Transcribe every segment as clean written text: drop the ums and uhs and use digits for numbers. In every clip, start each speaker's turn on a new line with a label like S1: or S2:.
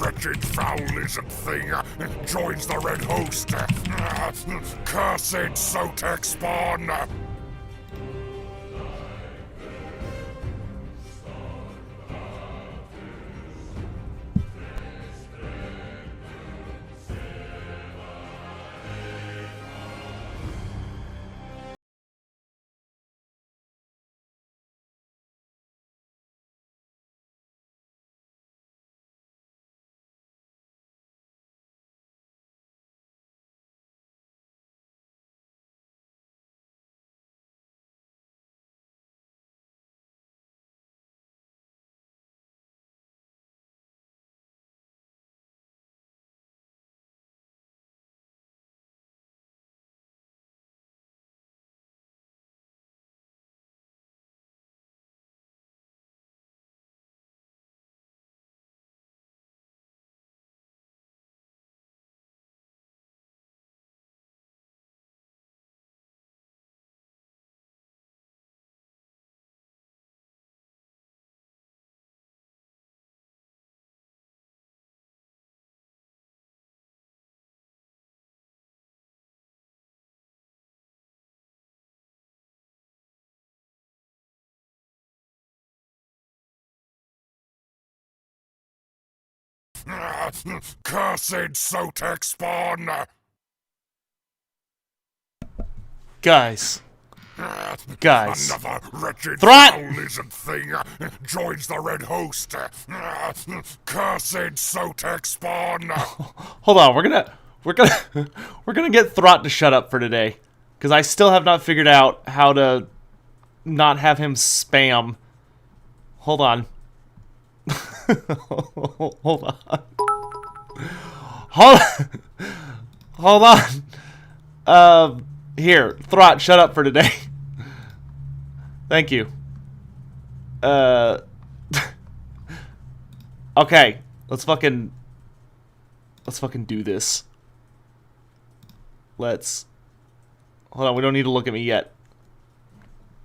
S1: wretched foul lizard thing joins the red host. Cursed Sotek spawn. Cursed Sotek spawn!
S2: Guys.
S1: Another wretched
S2: Throt!
S1: foul lizard thing joins the red host. Cursed Sotek spawn!
S2: Hold on, we're gonna get Throt to shut up for today. Because I still have not figured out how to not have him spam. Hold on. Hold on. Hold on. Here, Throt, shut up for today. Thank you. Okay, let's fucking do this. Hold on, we don't need to look at me yet.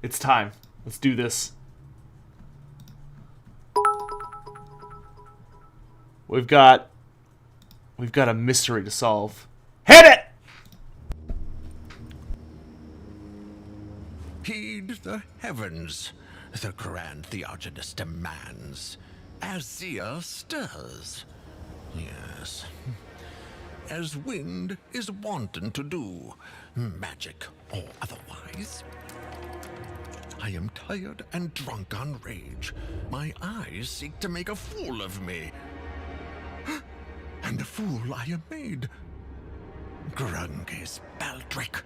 S2: It's time. Let's do this. We've got a mystery to solve. Hit it!
S3: Heed the heavens, the grand Theogenes demands, as Zia stirs. Yes, as wind is wanton to do, magic or otherwise. I am tired and drunk on rage. My eyes seek to make a fool of me. And a fool I am made. Grunges Baldric.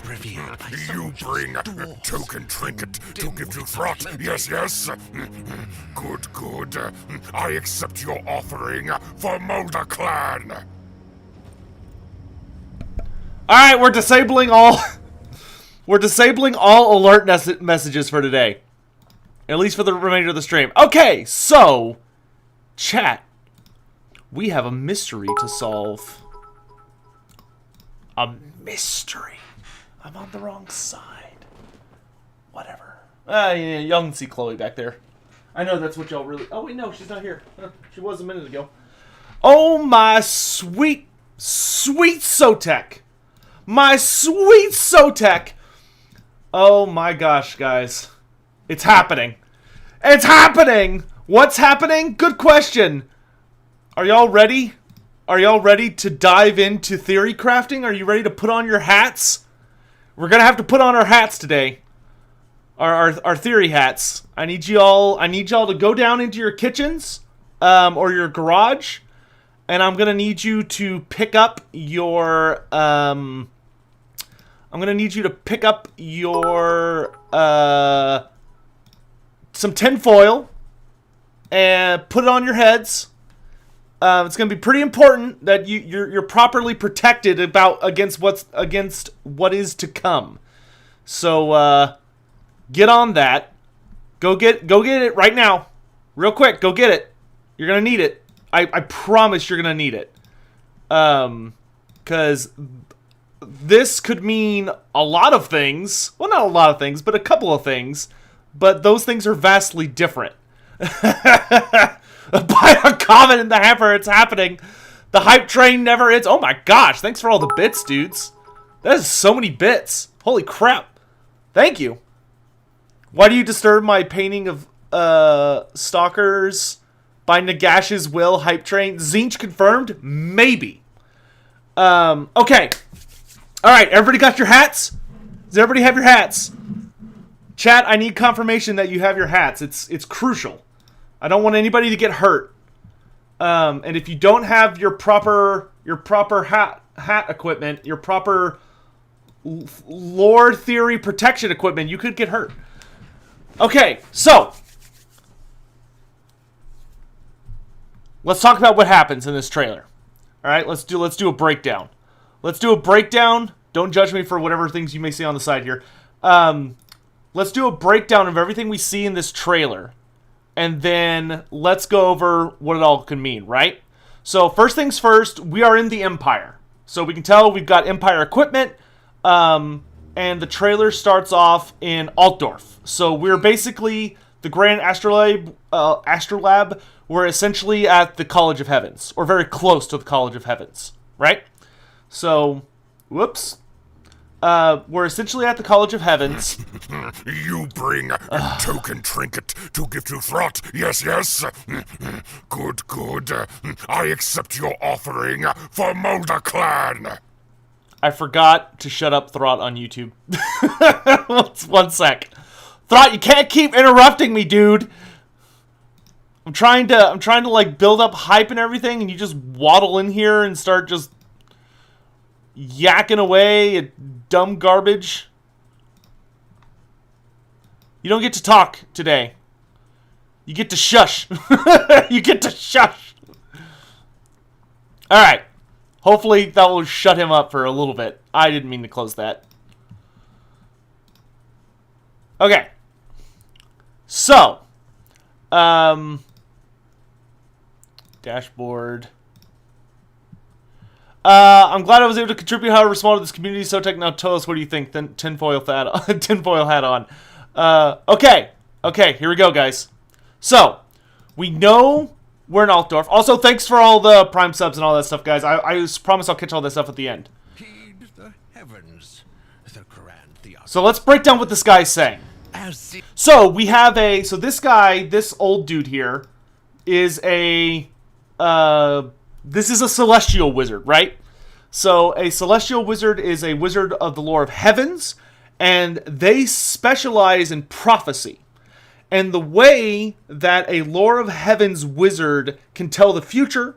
S3: Revealed by
S1: You bring a token trinket to give to Throt. Yes, yes. Good, good. I accept your offering for Mulder Clan.
S2: Alright, we're disabling all... We're disabling all alert messages for today. At least for the remainder of the stream. Okay, so... Chat. We have a mystery to solve. A mystery. I'm on the wrong side. Whatever. Yeah, y'all can see Chloe back there. I know that's what y'all really... Oh, wait, no, she's not here. She was a minute ago. Oh, my sweet, sweet Sotek. My sweet Sotek. Oh, my gosh, guys. It's happening. It's happening! What's happening? Good question. Are y'all ready? Are y'all ready to dive into theory crafting? Are you ready to put on your hats? We're gonna have to put on our hats today. Our theory hats. I need y'all to go down into your kitchens, or your garage, and I'm gonna need you to pick up your some tinfoil and put it on your heads. It's going to be pretty important that you're properly protected against what is to come. So get on that. Go get it right now, real quick. Go get it. You're gonna need it. I promise you're gonna need it. 'Cause this could mean a lot of things. Well, not a lot of things, but a couple of things. But those things are vastly different. Buy a comment in the hamper. It's happening. The hype train never ends. Oh my gosh. Thanks for all the bits, dudes. That is so many bits. Holy crap. Thank you. Why do you disturb my painting of Stalkers by Nagash's will? Hype train. Zinch confirmed? Maybe. Okay. Alright, everybody got your hats? Does everybody have your hats? Chat, I need confirmation that you have your hats. It's crucial. I don't want anybody to get hurt. And if you don't have your proper hat equipment, your proper lore theory protection equipment, you could get hurt. Okay, so let's talk about what happens in this trailer. All right, let's do a breakdown. Let's do a breakdown. Don't judge me for whatever things you may see on the side here. Let's do a breakdown of everything we see in this trailer. And then let's go over what it all can mean, right? So first things first, we are in the Empire. So we can tell we've got Empire equipment. And the trailer starts off in Altdorf. So we're basically the Grand Astrolab. We're essentially at the College of Heavens. Or very close to the College of Heavens, right? So, whoops. We're essentially at the College of Heavens.
S1: You bring a token trinket to give to Throt. Yes, yes. Good, good. I accept your offering for Molder Clan.
S2: I forgot to shut up Throt on YouTube. One sec. Throt, you can't keep interrupting me, dude. I'm trying to like build up hype and everything, and you just waddle in here and start just yakking away at dumb garbage. You don't get to talk today. You get to shush. You get to shush. Alright. Hopefully that will shut him up for a little bit. I didn't mean to close that. Okay. So. Dashboard. I'm glad I was able to contribute however small to this community. So Tech, now tell us what do you think. Then tinfoil hat on. Okay, here we go, guys. So, we know we're in Altdorf. Also, thanks for all the Prime subs and all that stuff, guys. I promise I'll catch all that stuff at the end.
S3: Heed the heavens, the grand theology.
S2: So let's break down what this guy's saying. So we have this guy, this old dude here, is this is a celestial wizard, right? So a celestial wizard is a wizard of the lore of heavens, and they specialize in prophecy. And the way that a lore of heavens wizard can tell the future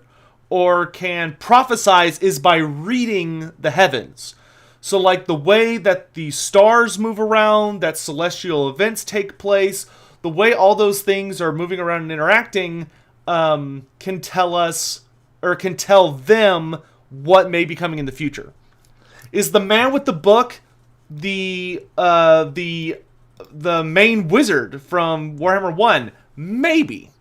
S2: or can prophesize is by reading the heavens. So like the way that the stars move around, that celestial events take place, the way all those things are moving around and interacting can tell us, or can tell them what may be coming in the future. Is the man with the book the main wizard from Warhammer 1? Maybe.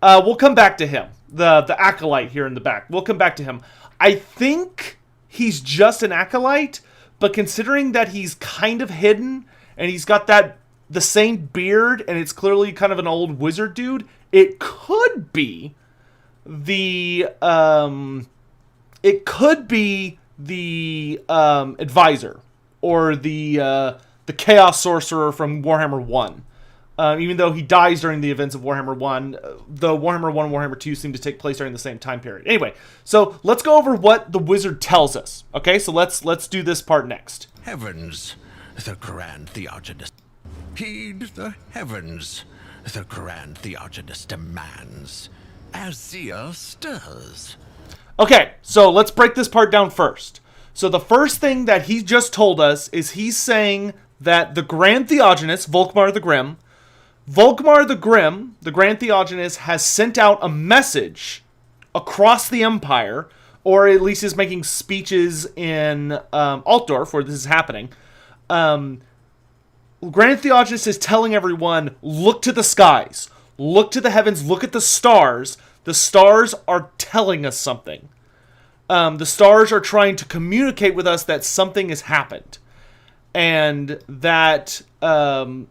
S2: We'll come back to him. The acolyte here in the back. We'll come back to him. I think he's just an acolyte, but considering that he's kind of hidden and he's got the same beard and it's clearly kind of an old wizard dude, it could be the advisor or the chaos sorcerer from Warhammer 1. Even though he dies during the events of Warhammer 1, the Warhammer 1 and Warhammer 2 seem to take place during the same time period. Anyway, so let's go over what the wizard tells us. Okay, so let's do this part next.
S3: Heavens, the grand theogenist. Heed the heavens, the grand theogenist demands, as Zeus does.
S2: Okay, so let's break this part down first. So the first thing that he just told us is he's saying that the Grand Theogenist, Volkmar the Grim, the Grand Theogenist, has sent out a message across the Empire, or at least is making speeches in Altdorf, where this is happening. Grand Theogenist is telling everyone, look to the skies, look to the heavens, look at the stars. The stars are telling us something. The stars are trying to communicate with us that something has happened. And that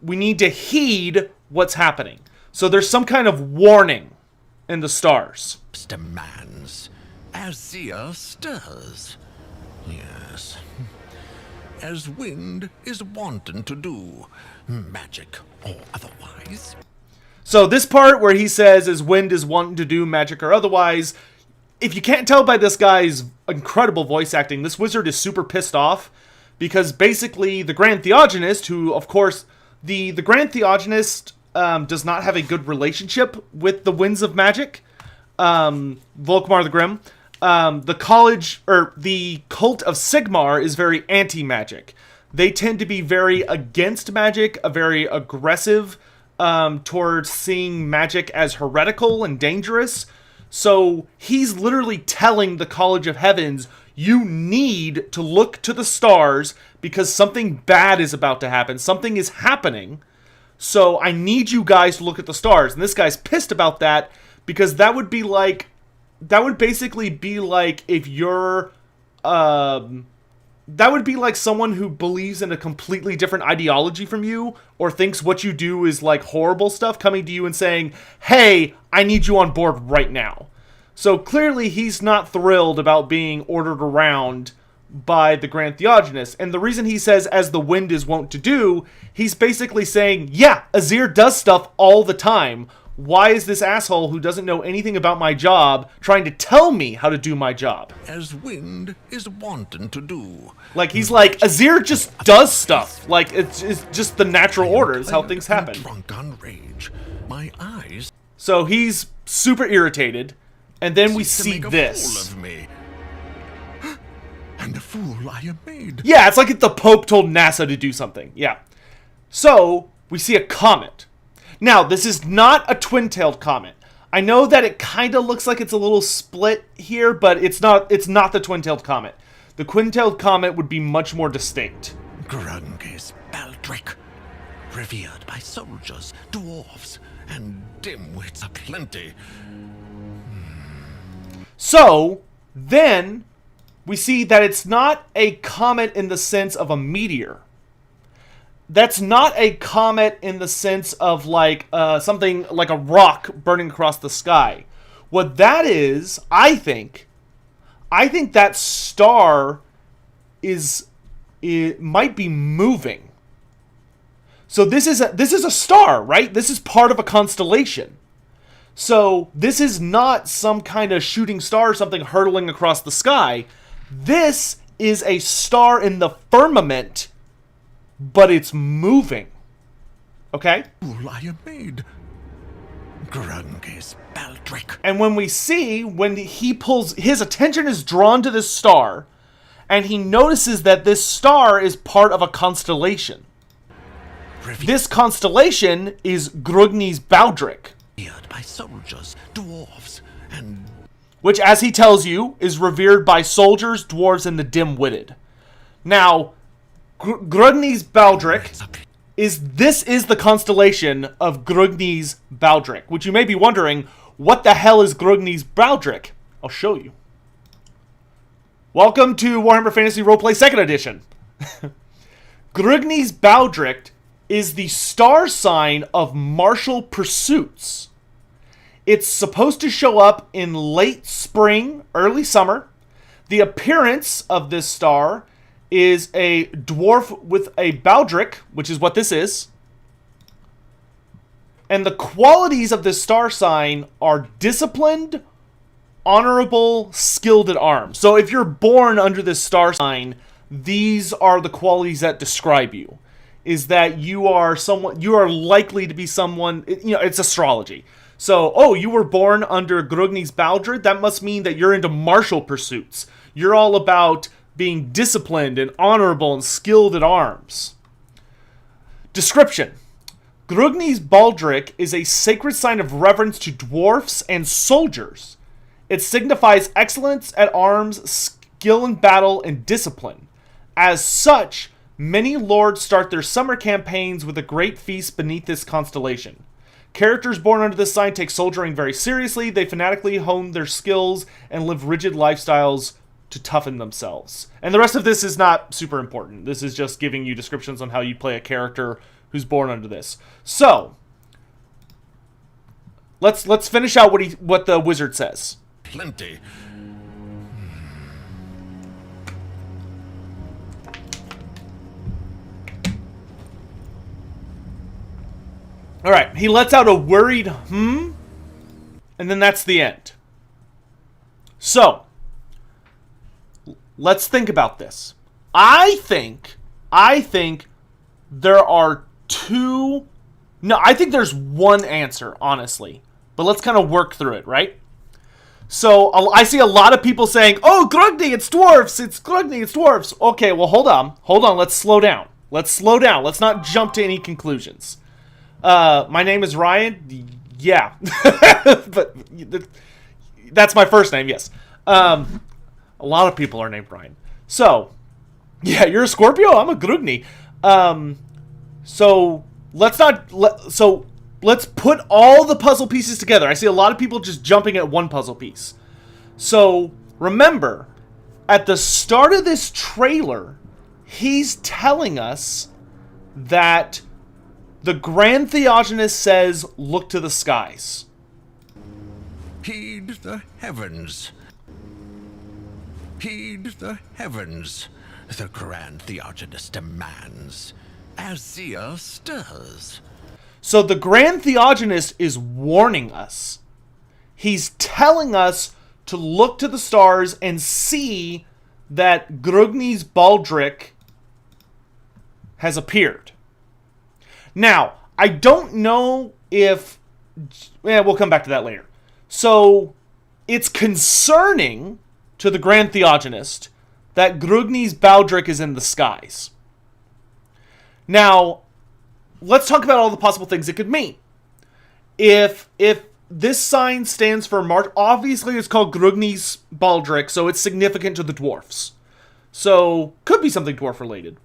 S2: we need to heed what's happening. So there's some kind of warning and the stars.
S3: Demands, as seer stirs. Yes, as wind is wanton to do, magic or otherwise.
S2: So this part where he says, as wind is wanting to do, magic or otherwise, if you can't tell by this guy's incredible voice acting, this wizard is super pissed off, because basically the Grand Theogonist, who, of course, the Grand Theogonist does not have a good relationship with the Winds of Magic, Volkmar the Grim. The college, or the cult of Sigmar, is very anti-magic. They tend to be very against magic, very aggressive towards seeing magic as heretical and dangerous. So he's literally telling the College of Heavens, you need to look to the stars because something bad is about to happen. Something is happening. So I need you guys to look at the stars. And this guy's pissed about that because that would be like, that would basically be like if you're, that would be like someone who believes in a completely different ideology from you or thinks what you do is like horrible stuff coming to you and saying, hey, I need you on board right now. So clearly he's not thrilled about being ordered around by the Grand Theogonist. And the reason he says, as the wind is wont to do, he's basically saying, yeah, Azir does stuff all the time. Why is this asshole who doesn't know anything about my job trying to tell me how to do my job?
S3: As wind is wanton to do.
S2: Like, he's like, Azir just does stuff. Like, it's just the natural order is how things happen.
S3: Drunk on rage, my eyes.
S2: So he's super irritated. And then we
S3: seek to
S2: see
S3: make a
S2: this.
S3: fool of me. And a fool I am made.
S2: Yeah, it's like if the Pope told NASA to do something. Yeah. So, we see a comet. Now, this is not a twin-tailed comet. I know that it kind of looks like it's a little split here, but it's not the twin-tailed comet. The twin-tailed comet would be much more distinct.
S3: Grungis Baldric, revered by soldiers, dwarves, and dimwits aplenty.
S2: So, then, we see that it's not a comet in the sense of a meteor. That's not a comet in the sense of like something like a rock burning across the sky. What that is, I think that star it might be moving. So this is a star, right? This is part of a constellation. So this is not some kind of shooting star or something hurtling across the sky. This is a star in the firmament, but it's moving. Okay?
S3: Fool I am made. Grungis Baldric.
S2: And when we see, when he pulls, his attention is drawn to this star, and he notices that this star is part of a constellation. This constellation is Grugni's Baldric.
S3: By soldiers, dwarves, and...
S2: which, as he tells you, is revered by soldiers, dwarves, and the dim-witted. Now, Grugni's Baldric is the constellation of Grugni's Baldric, which you may be wondering, what the hell is Grugni's Baldric? I'll show you. Welcome to Warhammer Fantasy Roleplay 2nd Edition. Grugni's Baldric is the star sign of martial pursuits. It's supposed to show up in late spring, early summer. The appearance of this star is a dwarf with a baldric, which is what this is. And the qualities of this star sign are disciplined, honorable, skilled at arms. So if you're born under this star sign, these are the qualities that describe you. Is that you are likely to be someone, it's astrology. So, you were born under Grugni's Baldric, that must mean that you're into martial pursuits. You're all about being disciplined and honorable and skilled at arms. Description. Grugni's Baldric is a sacred sign of reverence to dwarfs and soldiers. It signifies excellence at arms, skill in battle, and discipline. As such, many lords start their summer campaigns with a great feast beneath this constellation. Characters born under this sign take soldiering very seriously. They fanatically hone their skills and live rigid lifestyles to toughen themselves. And the rest of this is not super important. This is just giving you descriptions on how you play a character who's born under this. So, Let's finish out what the wizard says.
S3: Plenty.
S2: All right, he lets out a worried and then that's the end. So, let's think about this. I think there are two... No, I think there's one answer, honestly. But let's kind of work through it, right? So, I see a lot of people saying, oh, Grugny, it's dwarves! It's Grugny, it's dwarves! Okay, well, hold on, let's slow down. Let's not jump to any conclusions. My name is Ryan. Yeah. But that's my first name, yes. A lot of people are named Ryan. So, yeah, you're a Scorpio? I'm a Grugny. So, let's put all the puzzle pieces together. I see a lot of people just jumping at one puzzle piece. So, remember, at the start of this trailer, he's telling us that the Grand Theogenist says, look to the skies.
S3: Heed the heavens. Heed the heavens. The Grand Theogenist demands, as Zeus does.
S2: So the Grand Theogenist is warning us. He's telling us to look to the stars and see that Grugny's Baldric has appeared. Now, I don't know if... we'll come back to that later. So, it's concerning to the Grand Theogenist that Grugny's Baldric is in the skies. Now, let's talk about all the possible things it could mean. If this sign stands for March, obviously it's called Grugny's Baldric, so it's significant to the dwarfs. So, could be something dwarf related.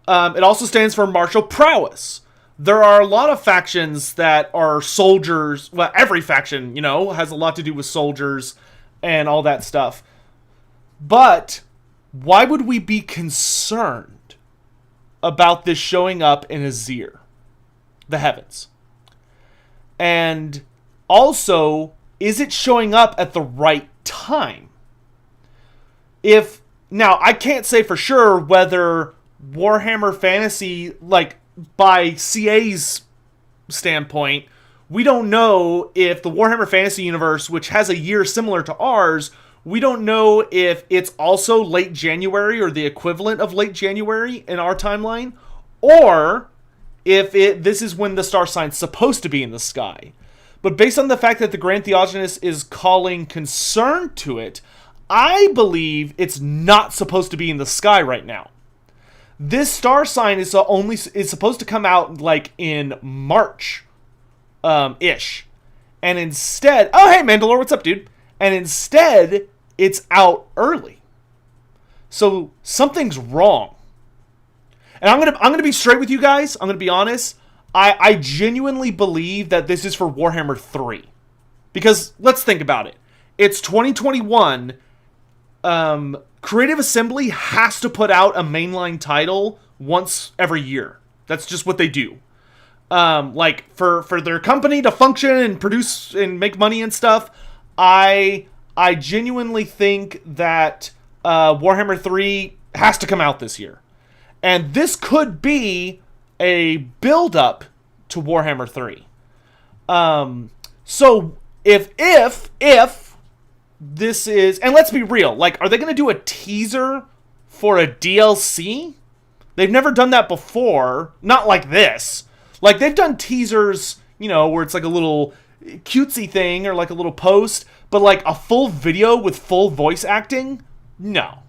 S2: It also stands for martial prowess. There are a lot of factions that are soldiers. Well, every faction, has a lot to do with soldiers and all that stuff. But why would we be concerned about this showing up in Azir, the heavens? And also, is it showing up at the right time? Now, I can't say for sure whether Warhammer Fantasy, by CA's standpoint, we don't know if the Warhammer Fantasy universe, which has a year similar to ours, we don't know if it's also late January or the equivalent of late January in our timeline, or if this is when the star sign's supposed to be in the sky. But based on the fact that the Grand Theogenist is calling concern to it, I believe it's not supposed to be in the sky right now. This star sign is supposed to come out in March, ish, and instead, oh hey Mandalore, what's up, dude? And instead, it's out early. So something's wrong. And I'm gonna be straight with you guys. I'm gonna be honest. I genuinely believe that this is for Warhammer 3, because let's think about it. It's 2021. Creative Assembly has to put out a mainline title once every year. That's just what they do. For their company to function and produce and make money and stuff, I genuinely think that Warhammer 3 has to come out this year. And this could be a build-up to Warhammer 3. So if this is... And let's be real. Are they going to do a teaser for a DLC? They've never done that before. Not like this. They've done teasers, where it's a little cutesy thing or a little post. But a full video with full voice acting? No.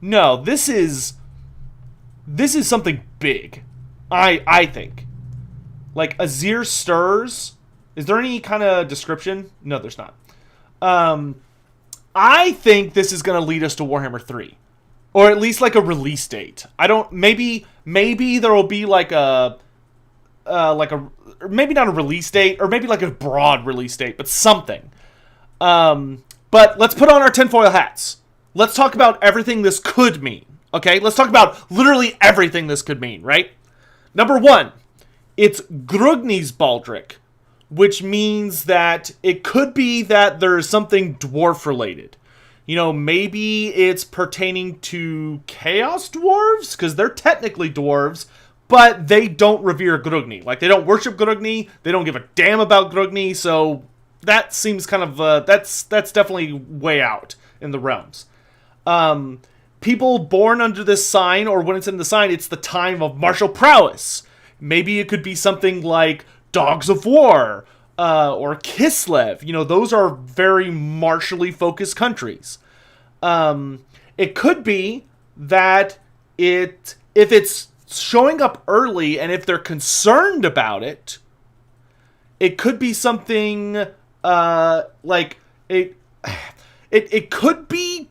S2: No, this is something big. I think. Azir stirs. Is there any kind of description? No, there's not. I think this is going to lead us to Warhammer 3. Or at least a release date. Maybe there will be maybe not a release date, or maybe a broad release date, but something. But let's put on our tinfoil hats. Let's talk about everything this could mean. Okay? Let's talk about literally everything this could mean, right? Number one, it's Grugny's Baldric, which means that it could be that there is something dwarf related. You know, maybe it's pertaining to Chaos Dwarves, because they're technically dwarves, but they don't revere Grugni. Like, they don't worship Grugni, they don't give a damn about Grugni, so that seems kind of, that's definitely way out in the realms. People born under this sign, or when it's in the sign, it's the time of martial prowess. Maybe it could be something like Dogs of War, or Kislev. You know, those are very martially focused countries. It could be that if it's showing up early and if they're concerned about it, it could be something like it could be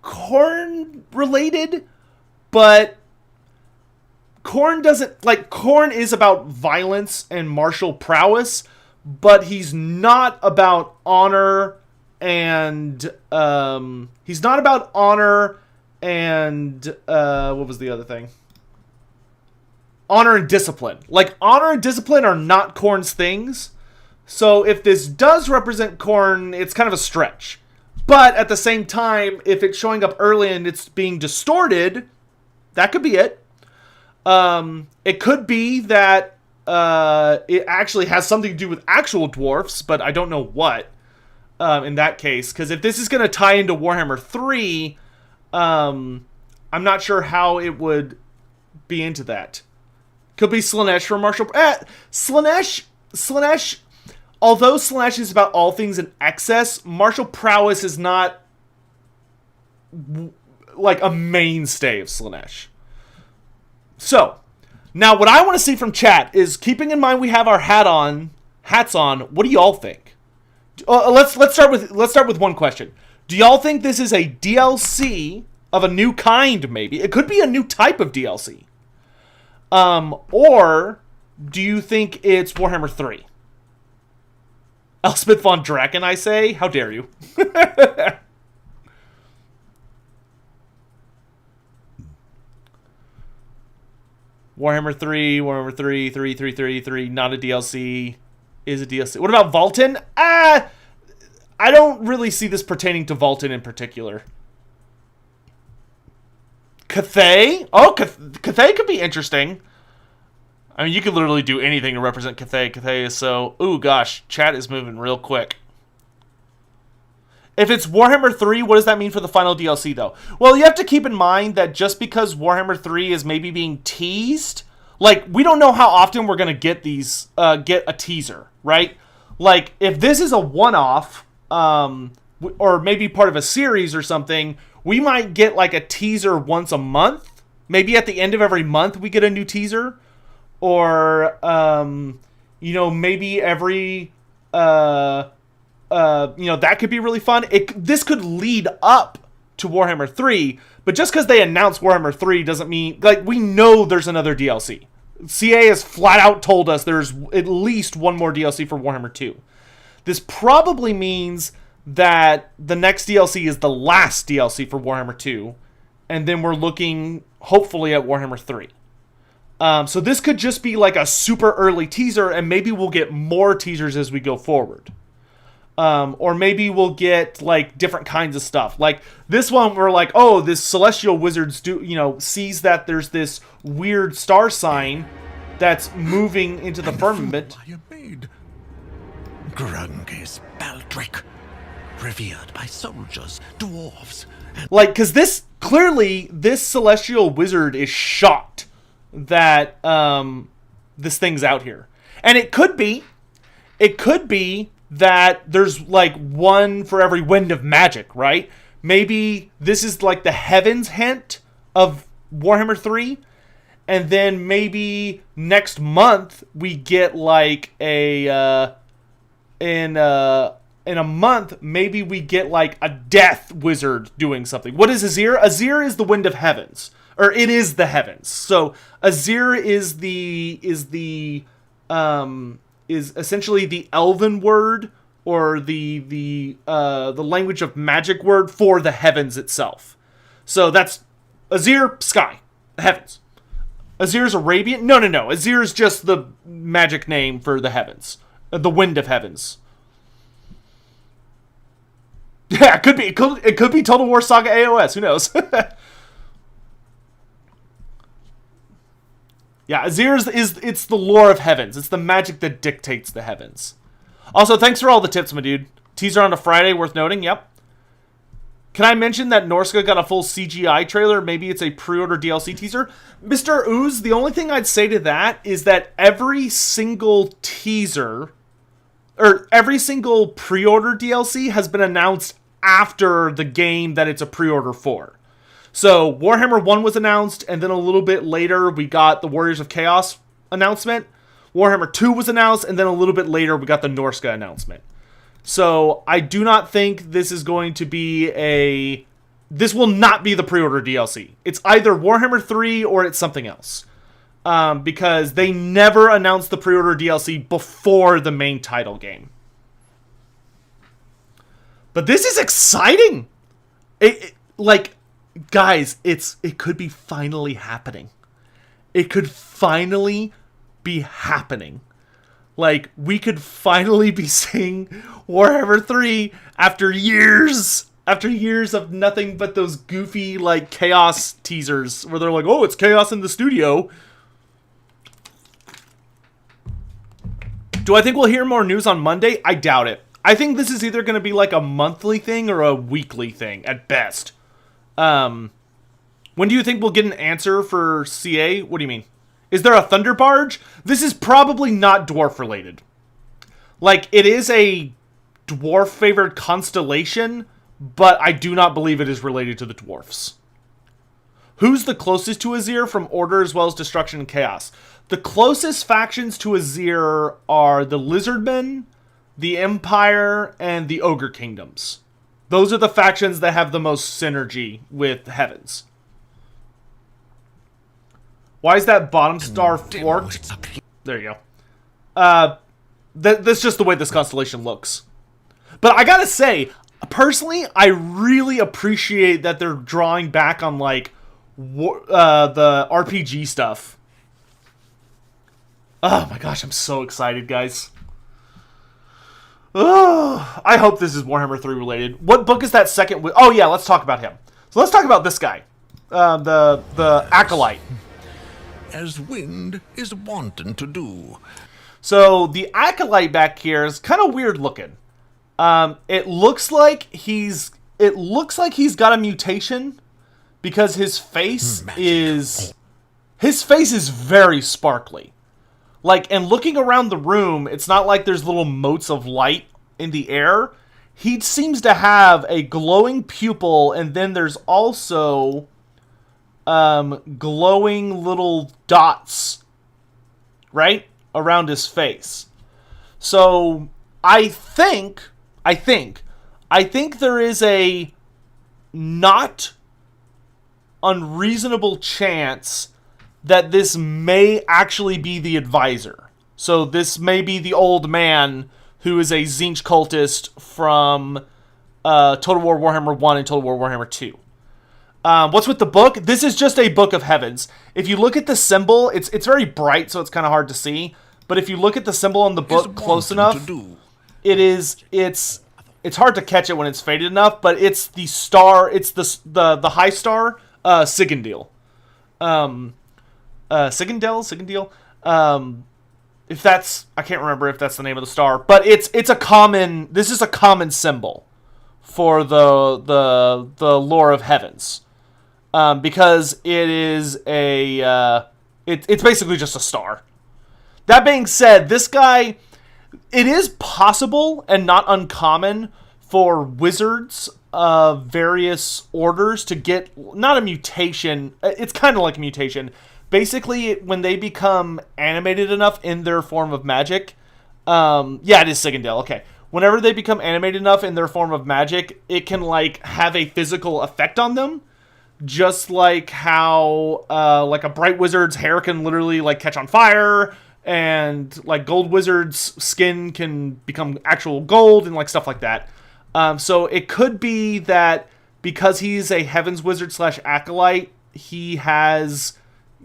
S2: Khorne related, but Khorne is about violence and martial prowess, but he's not about honor and what was the other thing? Honor and discipline. Like, honor and discipline are not Khorne's things. So if this does represent Khorne, it's kind of a stretch. But at the same time, if it's showing up early and it's being distorted, that could be it. It could be that it actually has something to do with actual dwarfs, but I don't know what in that case. Because if this is going to tie into Warhammer 3, I'm not sure how it would be into that. Could be Slaanesh for martial... Slaanesh... Although Slaanesh is about all things in excess, martial prowess is not like a mainstay of Slaanesh. So, now what I want to see from chat is, keeping in mind we have our hats on, what do y'all think? Let's start with one question. Do y'all think this is a DLC of a new kind, maybe? It could be a new type of DLC. Or do you think it's Warhammer 3? Elspeth von Draken, I say? How dare you? Warhammer 3, 3, not a DLC, is a DLC. What about Vultan? I don't really see this pertaining to Vultan in particular. Cathay? Oh, Cathay could be interesting. I mean, you could literally do anything to represent Cathay. Cathay is so... Ooh, gosh. Chat is moving real quick. If it's Warhammer 3, what does that mean for the final DLC, though? Well, you have to keep in mind that just because Warhammer 3 is maybe being teased... Like, we don't know how often we're going to get these... get a teaser, right? Like, if this is a one-off... or maybe part of a series or something... We might get, like, a teaser once a month. Maybe at the end of every month we get a new teaser. Or, you know, maybe every, you know, that could be really fun. This could lead up to Warhammer 3, but just because they announced Warhammer 3 doesn't mean, like, we know there's another DLC. CA has flat out told us there's at least one more DLC for Warhammer 2. This probably means that the next DLC is the last DLC for Warhammer 2, and then we're looking, hopefully, at Warhammer 3. So this could just be like a super early teaser, and maybe we'll get more teasers as we go forward. Or maybe we'll get like different kinds of stuff. Like this one, we're like, oh, this celestial wizard sees that there's this weird star sign that's moving into the firmament.
S3: Grungis Baldric, revered by soldiers, dwarves, and...
S2: Like, because this celestial wizard is shocked that this thing's out here. And it could be that there's like one for every wind of magic, right? Maybe this is like the heavens hint of Warhammer 3, and then maybe next month we get like in a month maybe we get like a death wizard doing something. What is Azir? Azir is the wind of heavens. Or it is the heavens. So Azir is essentially the elven word, or the language of magic word for the heavens itself. So that's Azir, sky, heavens. Azir is Arabian. No. Azir is just the magic name for the heavens. The Wind of Heavens. Yeah, it could be. It could be Total War Saga AOS. Who knows? Yeah, Azir it's the lore of heavens. It's the magic that dictates the heavens. Also, thanks for all the tips, my dude. Teaser on a Friday, worth noting. Yep. Can I mention that Norska got a full CGI trailer? Maybe it's a pre-order DLC teaser. Mr. Ooze, the only thing I'd say to that is that every single teaser, or every single pre-order DLC has been announced after the game that it's a pre-order for. So, Warhammer 1 was announced, and then a little bit later, we got the Warriors of Chaos announcement. Warhammer 2 was announced, and then a little bit later, we got the Norska announcement. So, I do not think this is going to be this will not be the pre-order DLC. It's either Warhammer 3 or it's something else. Because they never announced the pre-order DLC before the main title game. But this is exciting! Guys, it could be finally happening. It could finally be happening. Like, we could finally be seeing Warhammer 3 after years of nothing but those goofy, like, chaos teasers where they're like, oh, it's chaos in the studio. Do I think we'll hear more news on Monday? I doubt it. I think this is either going to be like a monthly thing or a weekly thing at best. When do you think we'll get an answer for CA? What do you mean? Is there a Thunder Barge? This is probably not dwarf related. Like, it is a dwarf favored constellation, but I do not believe it is related to the dwarfs. Who's the closest to Azir from Order as well as Destruction and Chaos? The closest factions to Azir are the Lizardmen, the Empire, and the Ogre Kingdoms. Those are the factions that have the most synergy with Heavens. Why is that bottom star forked? There you go. That's just the way this constellation looks. But I gotta say, personally, I really appreciate that they're drawing back on, like, the RPG stuff. Oh my gosh, I'm so excited, guys. Oh, I hope this is Warhammer 3 related. What book is that second? Oh yeah, let's talk about him. So let's talk about this guy, the Acolyte.
S3: As wind is wanton to do.
S2: So the Acolyte back here is kind of weird looking. It looks like he's got a mutation because his face is very sparkly. Like, and looking around the room, it's not like there's little motes of light in the air. He seems to have a glowing pupil, and then there's also glowing little dots, right, around his face. So I think there is a not unreasonable chance that this may actually be the advisor. So this may be the old man who is a Tzeentch cultist from Total War Warhammer 1 and Total War Warhammer 2. What's with the book? This is just a book of heavens. If you look at the symbol, it's very bright, so it's kind of hard to see. But if you look at the symbol on the book close enough, it's hard to catch it when it's faded enough. But it's the star. It's the high star, Sigandil. Sigandil. If that's, I can't remember if that's the name of the star, but this is a common symbol for the lore of heavens, because it is it's basically just a star. That being said, this guy, it is possible and not uncommon for wizards of various orders to get not a mutation. It's kind of like a mutation. Basically, when they become animated enough in their form of magic, yeah, it is Sigandel. Okay, whenever they become animated enough in their form of magic, it can like have a physical effect on them, just like how like a bright wizard's hair can literally like catch on fire, and like gold wizard's skin can become actual gold and like stuff like that. So it could be that because he's a heavens wizard / acolyte, he has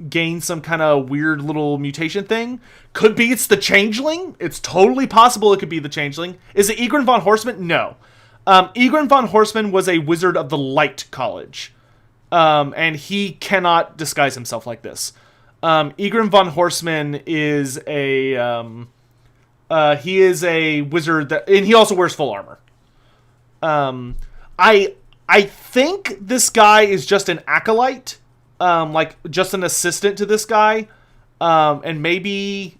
S2: gain some kind of weird little mutation thing. Could be it's the Changeling. It's totally possible it could be the Changeling. Is it Egrin von Horseman? No. Egrin von Horseman was a wizard of the Light College. And he cannot disguise himself like this. Egrin von Horseman is a he is a wizard that, and he also wears full armor. I think this guy is just an acolyte, like just an assistant to this guy, and maybe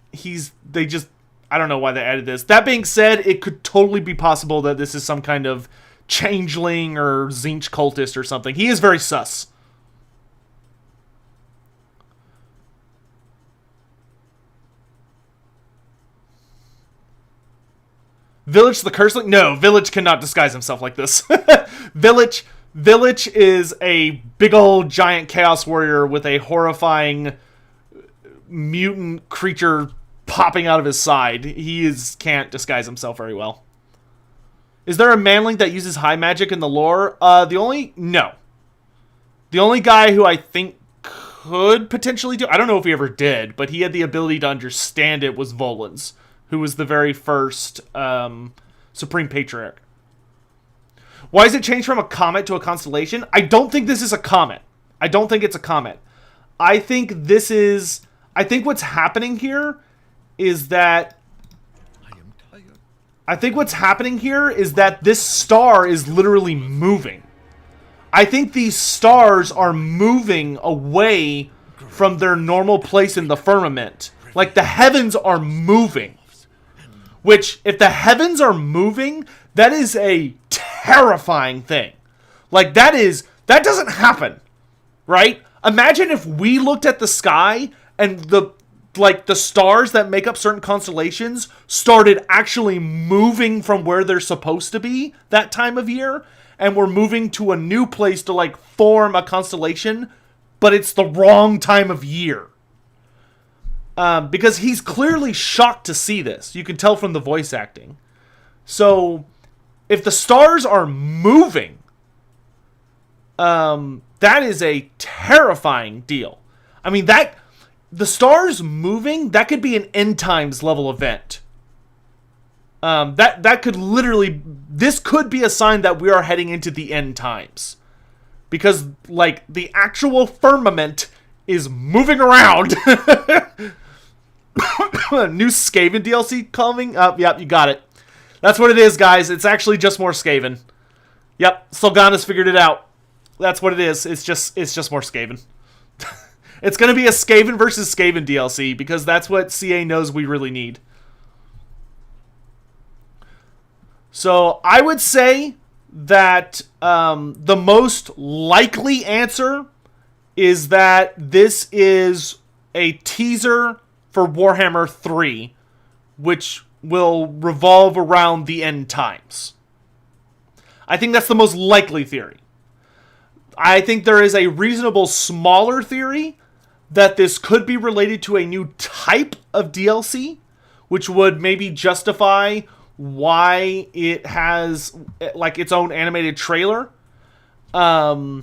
S2: I don't know why they added this. That being said, it could totally be possible that this is some kind of changeling or Zinch cultist or something. He is very sus. Village the Curseling? No, Village cannot disguise himself like this. Village is a big old giant chaos warrior with a horrifying mutant creature popping out of his side. Can't disguise himself very well. Is there a manling that uses high magic in the lore? The only guy who I think could potentially do, I don't know if he ever did, but he had the ability to understand it, was Volans, who was the very first Supreme Patriarch. Why is it changed from a comet to a constellation? I don't think this is a comet. I don't think it's a comet. I think what's happening here is that this star is literally moving. I think these stars are moving away from their normal place in the firmament. Like, the heavens are moving. Which, if the heavens are moving, that is a terrifying thing. Like, that doesn't happen. Right? Imagine if we looked at the sky and the stars that make up certain constellations started actually moving from where they're supposed to be that time of year, and we're moving to a new place to form a constellation, but it's the wrong time of year. Because he's clearly shocked to see this. You can tell from the voice acting. So, if the stars are moving, that is a terrifying deal. I mean, the stars moving, that could be an end times level event. That could literally, this could be a sign that we are heading into the end times. Because, the actual firmament is moving around. New Skaven DLC coming up. Yep, you got it. That's what it is, guys. It's actually just more Skaven. Yep, Solgana's figured it out. That's what it is. It's just more Skaven. It's going to be a Skaven versus Skaven DLC, because that's what CA knows we really need. So, I would say that the most likely answer is that this is a teaser for Warhammer 3, which will revolve around the end times. I think that's the most likely theory. I think there is a reasonable smaller theory that this could be related to a new type of DLC, which would maybe justify why it has its own animated trailer. Because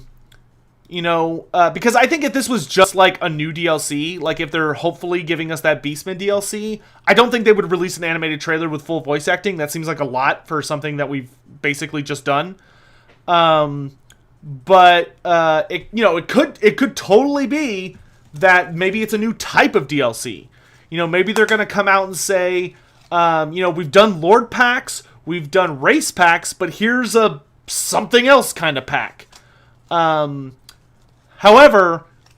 S2: I think if this was just a new DLC, if they're hopefully giving us that Beastman DLC, I don't think they would release an animated trailer with full voice acting. That seems like a lot for something that we've basically just done. But it could totally be that maybe it's a new type of DLC. Maybe they're going to come out and say, we've done Lord packs, we've done race packs, but here's a something else kind of pack. However,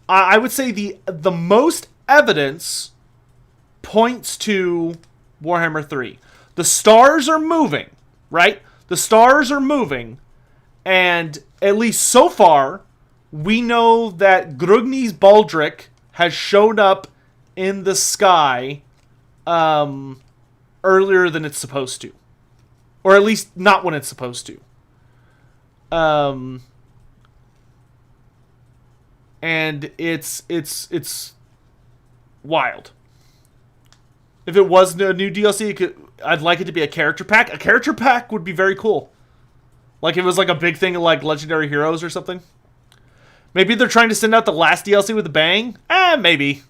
S2: I would say the most evidence points to Warhammer 3. The stars are moving, right? The stars are moving, and at least so far, we know that Grugni's Baldric has showed up in the sky earlier than it's supposed to. Or at least not when it's supposed to. And it's wild. If it was a new DLC, I'd like it to be a character pack. A character pack would be very cool. Like, it was a big thing of Legendary Heroes or something. Maybe they're trying to send out the last DLC with a bang? Maybe.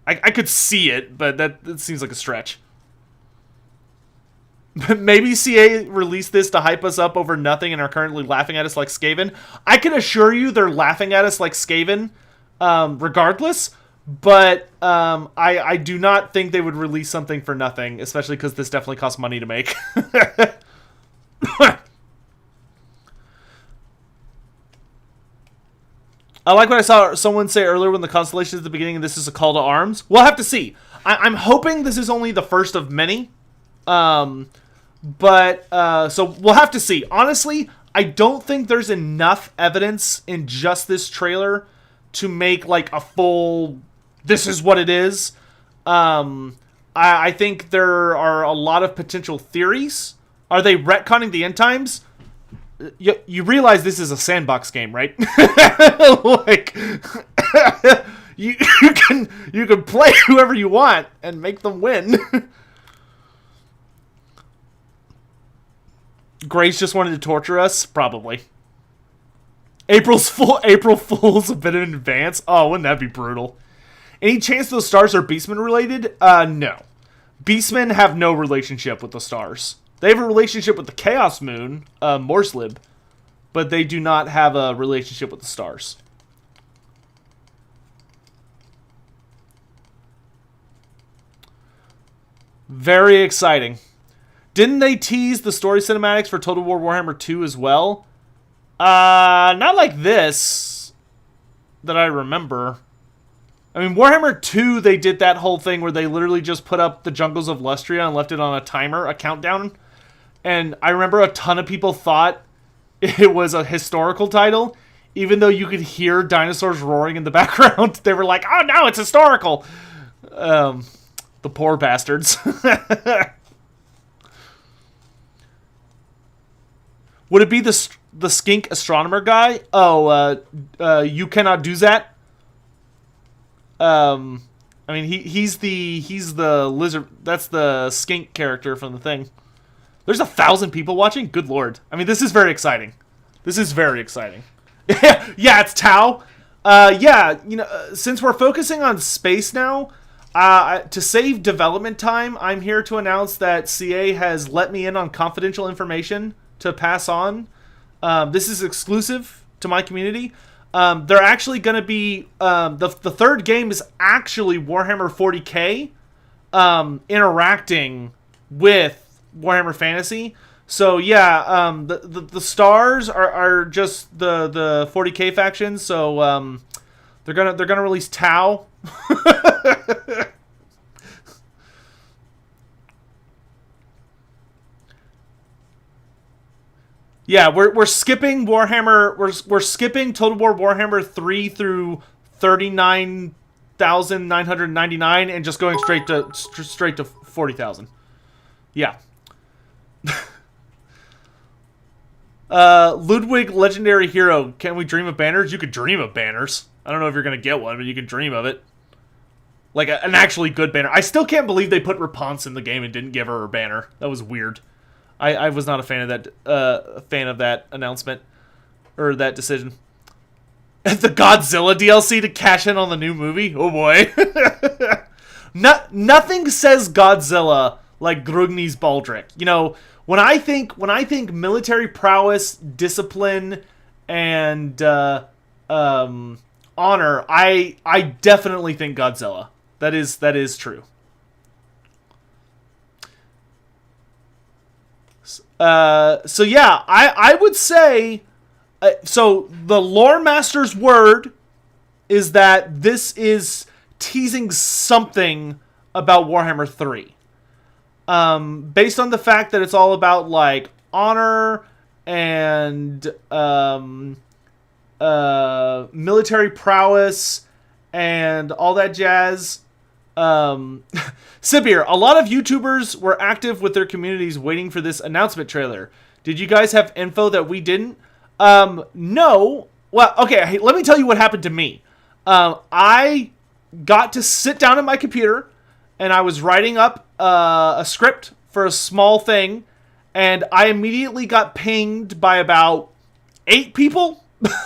S2: I could see it, but that seems like a stretch. Maybe CA released this to hype us up over nothing and are currently laughing at us like Skaven. I can assure you they're laughing at us like Skaven, regardless. But I do not think they would release something for nothing, especially because this definitely costs money to make. I like what I saw someone say earlier when the constellation is at the beginning and this is a call to arms. We'll have to see. I'm hoping this is only the first of many. So we'll have to see. Honestly, I don't think there's enough evidence in just this trailer to make like a full, this is what it is. I think there are a lot of potential theories. Are they retconning the end times? You realize this is a sandbox game, right? Like, you can play whoever you want and make them win. Grace just wanted to torture us? Probably. April Fool's a bit in advance? Oh, wouldn't that be brutal? Any chance those stars are Beastmen related? No. Beastmen have no relationship with the stars. They have a relationship with the Chaos Moon, Morslib, but they do not have a relationship with the stars. Very exciting. Didn't they tease the story cinematics for Total War Warhammer 2 as well? Not like this, that I remember. I mean, Warhammer 2, they did that whole thing where they literally just put up the Jungles of Lustria and left it on a timer, a countdown. And I remember a ton of people thought it was a historical title, even though you could hear dinosaurs roaring in the background. They were like, oh no, it's historical! The poor bastards. Would it be the skink astronomer guy? Oh, you cannot do that. I mean, he's the lizard. That's the skink character from the thing. There's 1,000 people watching? Good lord. I mean, this is very exciting. This is very exciting. Yeah, it's Tau. Yeah, you know, since we're focusing on space now, to save development time, I'm here to announce that CA has let me in on confidential information to pass on. This is exclusive to my community. They're actually going to be... the third game is actually Warhammer 40k interacting with Warhammer Fantasy. So yeah, the stars are just the 40k factions. So they're gonna release Tau. Yeah, we're skipping Warhammer. We're skipping Total War Warhammer 3 through 39,999 and just going straight to 40,000. Yeah. Ludwig, legendary hero. Can we dream of banners? You could dream of banners. I don't know if you're gonna get one, but you can dream of it. Like an actually good banner. I still can't believe they put Rapunzel in the game and didn't give her a banner. That was weird. I was not a fan of that announcement or that decision. The Godzilla DLC to cash in on the new movie. Oh boy. Nothing says Godzilla like Grugni's Baldric. You know, when I think military prowess, discipline, and honor, I definitely think Godzilla. That is true. So yeah, I would say, so the lore master's word is that this is teasing something about Warhammer 3. Based on the fact that it's all about like honor and military prowess and all that jazz. Sibir, a lot of YouTubers were active with their communities waiting for this announcement trailer. Did you guys have info that we didn't? No. Well, okay, hey, let me tell you what happened to me. I got to sit down at my computer, and I was writing up a script for a small thing, and I immediately got pinged by about 8 people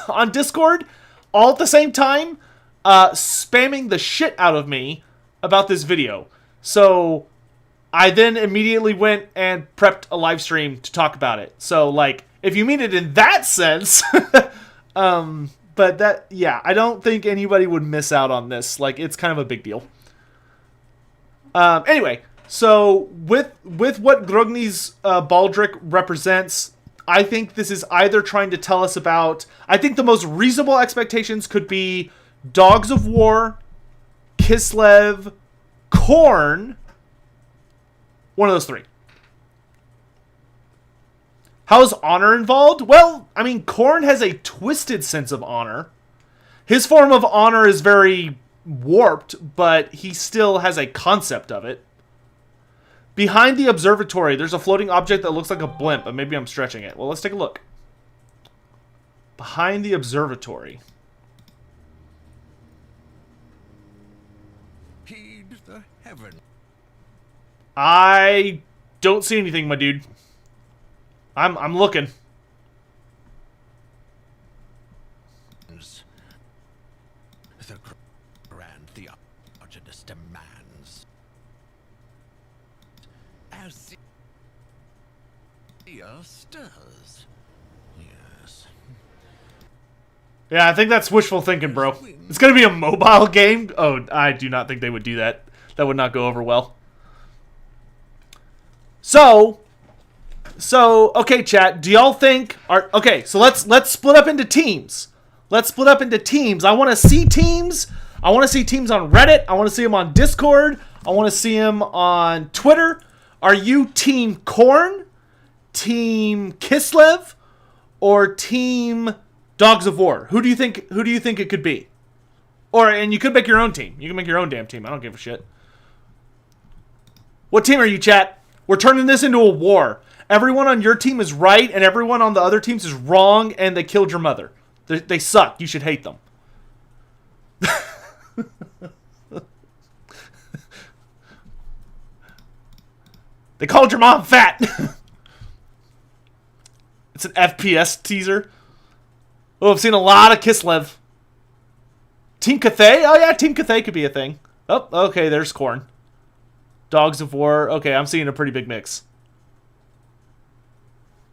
S2: on Discord all at the same time spamming the shit out of me about this video. So I then immediately went and prepped a live stream to talk about it. So, like, if you mean it in that sense, but that, yeah, I don't think anybody would miss out on this. Like, it's kind of a big deal. Anyway, so with what Grogny's Baldric represents, I think this is either trying to tell us about... I think the most reasonable expectations could be Dogs of War, Kislev, Khorne. One of those 3. How is honor involved? Well, I mean, Khorne has a twisted sense of honor. His form of honor is very warped, but he still has a concept of it. Behind the observatory, there's a floating object that looks like a blimp, but maybe I'm stretching it. Well, let's take a look. Behind the observatory.
S3: Heed the heaven.
S2: I don't see anything, my dude. I'm looking.
S3: The grand Theogenes demands. As Zia stirs. Yes.
S2: Yeah, I think that's wishful thinking, bro. It's gonna be a mobile game? Oh, I do not think they would do that. That would not go over well. So okay, chat. Do y'all think? Okay, so let's split up into teams. Let's split up into teams. I want to see teams. I want to see teams on Reddit. I want to see them on Discord. I want to see them on Twitter. Are you Team Khorne, Team Kislev, or Team Dogs of War? Who do you think it could be? And you could make your own team. You can make your own damn team. I don't give a shit. What team are you, chat? We're turning this into a war. Everyone on your team is right, and everyone on the other teams is wrong, and they killed your mother. They suck. You should hate them. They called your mom fat. It's an FPS teaser. Oh, I've seen a lot of Kislev. Team Cathay? Oh, yeah, Team Cathay could be a thing. Oh, okay, there's Khorne. Dogs of War. Okay, I'm seeing a pretty big mix.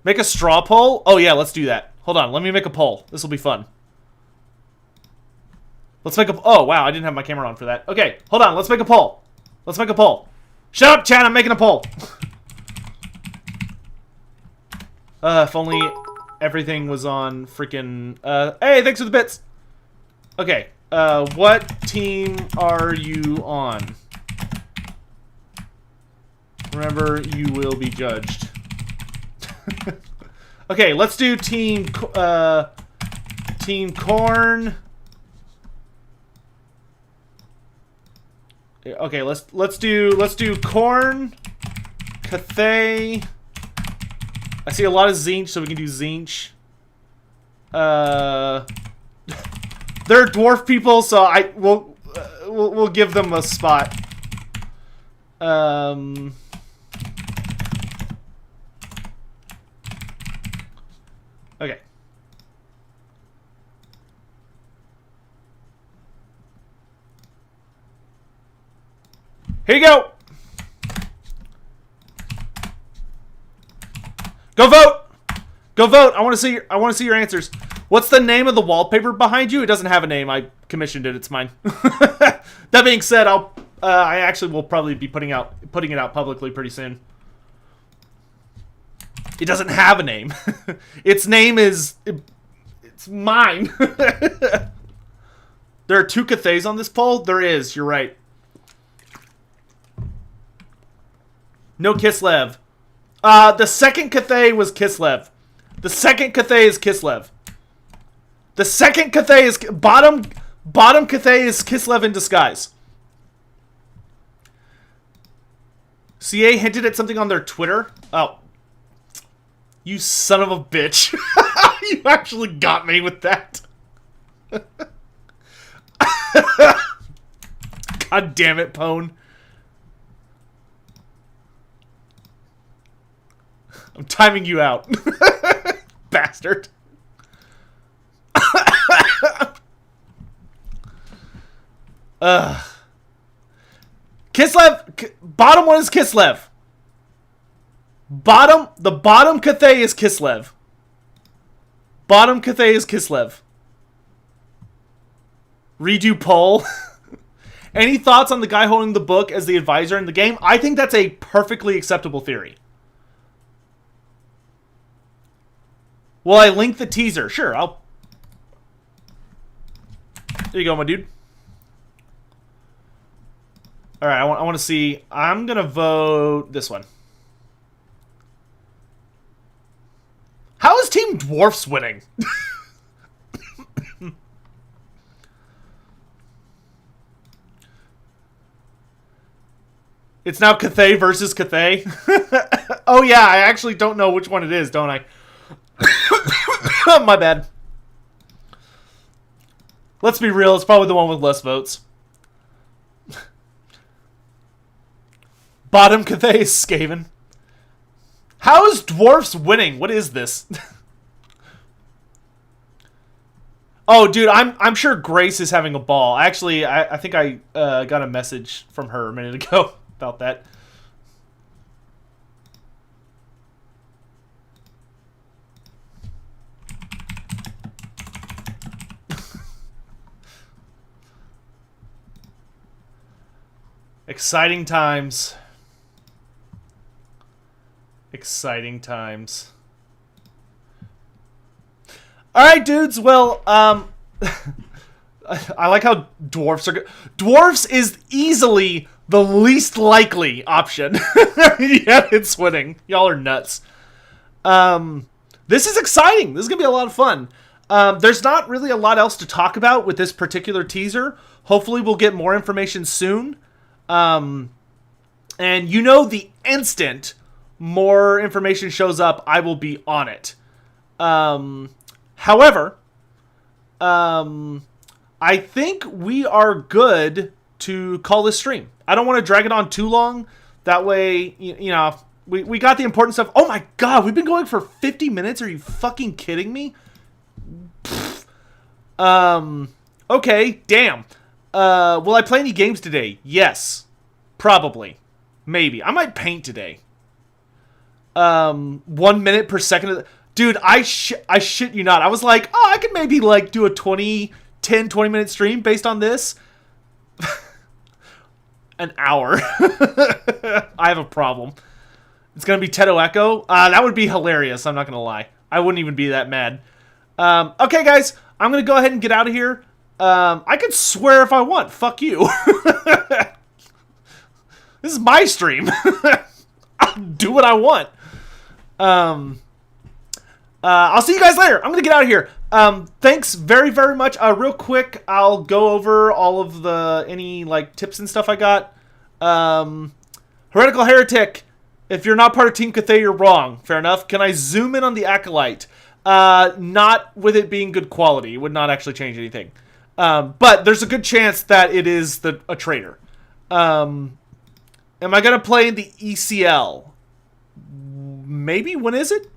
S2: Make a straw poll? Oh, yeah, let's do that. Hold on, let me make a poll. This will be fun. Let's make a... Oh, wow, I didn't have my camera on for that. Okay, hold on, let's make a poll. Let's make a poll. Shut up, chat, I'm making a poll. If only everything was on freaking... hey, thanks for the bits. Okay, what team are you on? Remember, you will be judged. Okay, let's do Team Khorne. Okay, let's do Khorne, Cathay. I see a lot of Tzeentch, so we can do Tzeentch. They're dwarf people, so we'll give them a spot. Okay. Here you go. Go vote. Go vote. I want to see your answers. What's the name of the wallpaper behind you? It doesn't have a name. I commissioned it. It's mine. That being said, I actually will probably be putting it out publicly pretty soon. It doesn't have a name. Its name is... It's mine. There are 2 Cathays on this poll? There is. You're right. No Kislev. The second Cathay was Kislev. The second Cathay is Kislev. The second Cathay is... Bottom Cathay is Kislev in disguise. CA hinted at something on their Twitter. Oh. You son of a bitch. You actually got me with that. God damn it, Pone. I'm timing you out. Bastard. Kislev. Bottom one is Kislev. The bottom Cathay is Kislev. Bottom Cathay is Kislev. Redo poll. Any thoughts on the guy holding the book as the advisor in the game? I think that's a perfectly acceptable theory. Will I link the teaser? Sure, I'll... There you go, my dude. Alright, I want to see... I'm going to vote this one. How is Team Dwarfs winning? It's now Cathay versus Cathay. Oh yeah, I actually don't know which one it is, don't I? My bad. Let's be real, it's probably the one with less votes. Bottom Cathay is Skaven. How is Dwarfs winning? What is this? Oh, dude, I'm sure Grace is having a ball. Actually, I think I got a message from her a minute ago about that. Exciting times. Exciting times. Alright, dudes. Well, I like how Dwarfs are... Dwarfs is easily the least likely option. Yeah, it's winning. Y'all are nuts. This is exciting. This is going to be a lot of fun. There's not really a lot else to talk about with this particular teaser. Hopefully we'll get more information soon. And you know the instant more information shows up, I will be on it. However, I think we are good to call this stream. I don't want to drag it on too long. That way, you know, we got the important stuff. Oh my god, we've been going for 50 minutes? Are you fucking kidding me? Okay, damn. Will I play any games today? Yes. Probably. Maybe. I might paint today. 1 minute per second. Dude, I shit you not. I was like, oh, I could maybe like do a 10, 20 minute stream based on this. An hour. I have a problem. It's going to be Teto Echo. That would be hilarious. I'm not going to lie. I wouldn't even be that mad. Okay, guys. I'm going to go ahead and get out of here. I could swear if I want. Fuck you. This is my stream. I'll do what I want. I'll see you guys later. I'm going to get out of here. Thanks very, very much. Real quick, I'll go over all of any like tips and stuff I got. Heretical Heretic. If you're not part of Team Cathay, you're wrong. Fair enough. Can I zoom in on the Acolyte? Not with it being good quality. It would not actually change anything. But there's a good chance that it is a traitor. Am I going to play in the ECL? Maybe. When is it?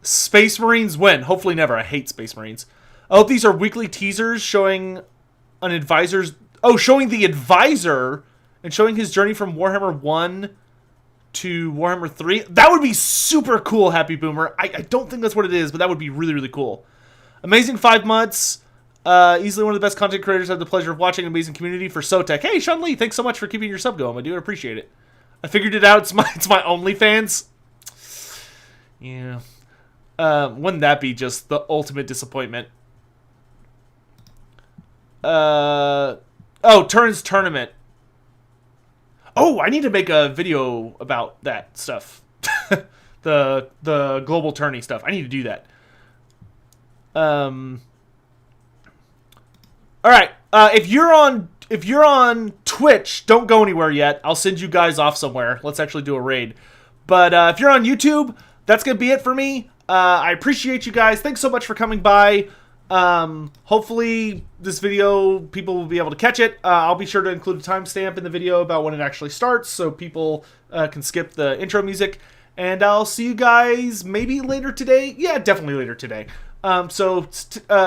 S2: Space Marines win. Hopefully never. I hate Space Marines. Oh, these are weekly teasers showing an advisor's... Oh, showing the advisor and showing his journey from Warhammer 1 to Warhammer 3. That would be super cool, Happy Boomer. I don't think that's what it is, but that would be really, really cool. Amazing 5 months. Easily one of the best content creators. I had the pleasure of watching. Amazing community for Sotek. Hey, Sean Lee, thanks so much for keeping your sub going, my dude. I appreciate it. I figured it out. It's my OnlyFans. Yeah. Wouldn't that be just the ultimate disappointment? Oh, Turns Tournament. Oh, I need to make a video about that stuff. the global tourney stuff. I need to do that. All right. If you're on Twitch, don't go anywhere yet. I'll send you guys off somewhere. Let's actually do a raid. But if you're on YouTube, that's gonna be it for me. I appreciate you guys. Thanks so much for coming by. Hopefully this video, people will be able to catch it. I'll be sure to include a timestamp in the video about when it actually starts so people can skip the intro music. And I'll see you guys maybe later today. Yeah, definitely later today. So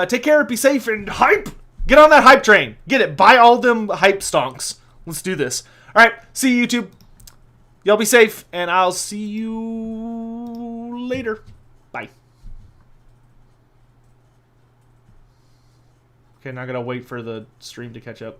S2: take care, be safe, and hype! Get on that hype train. Get it. Buy all them hype stonks. Let's do this. All right. See you, YouTube. Y'all be safe, and I'll see you later. Bye. Okay, now I gotta wait for the stream to catch up.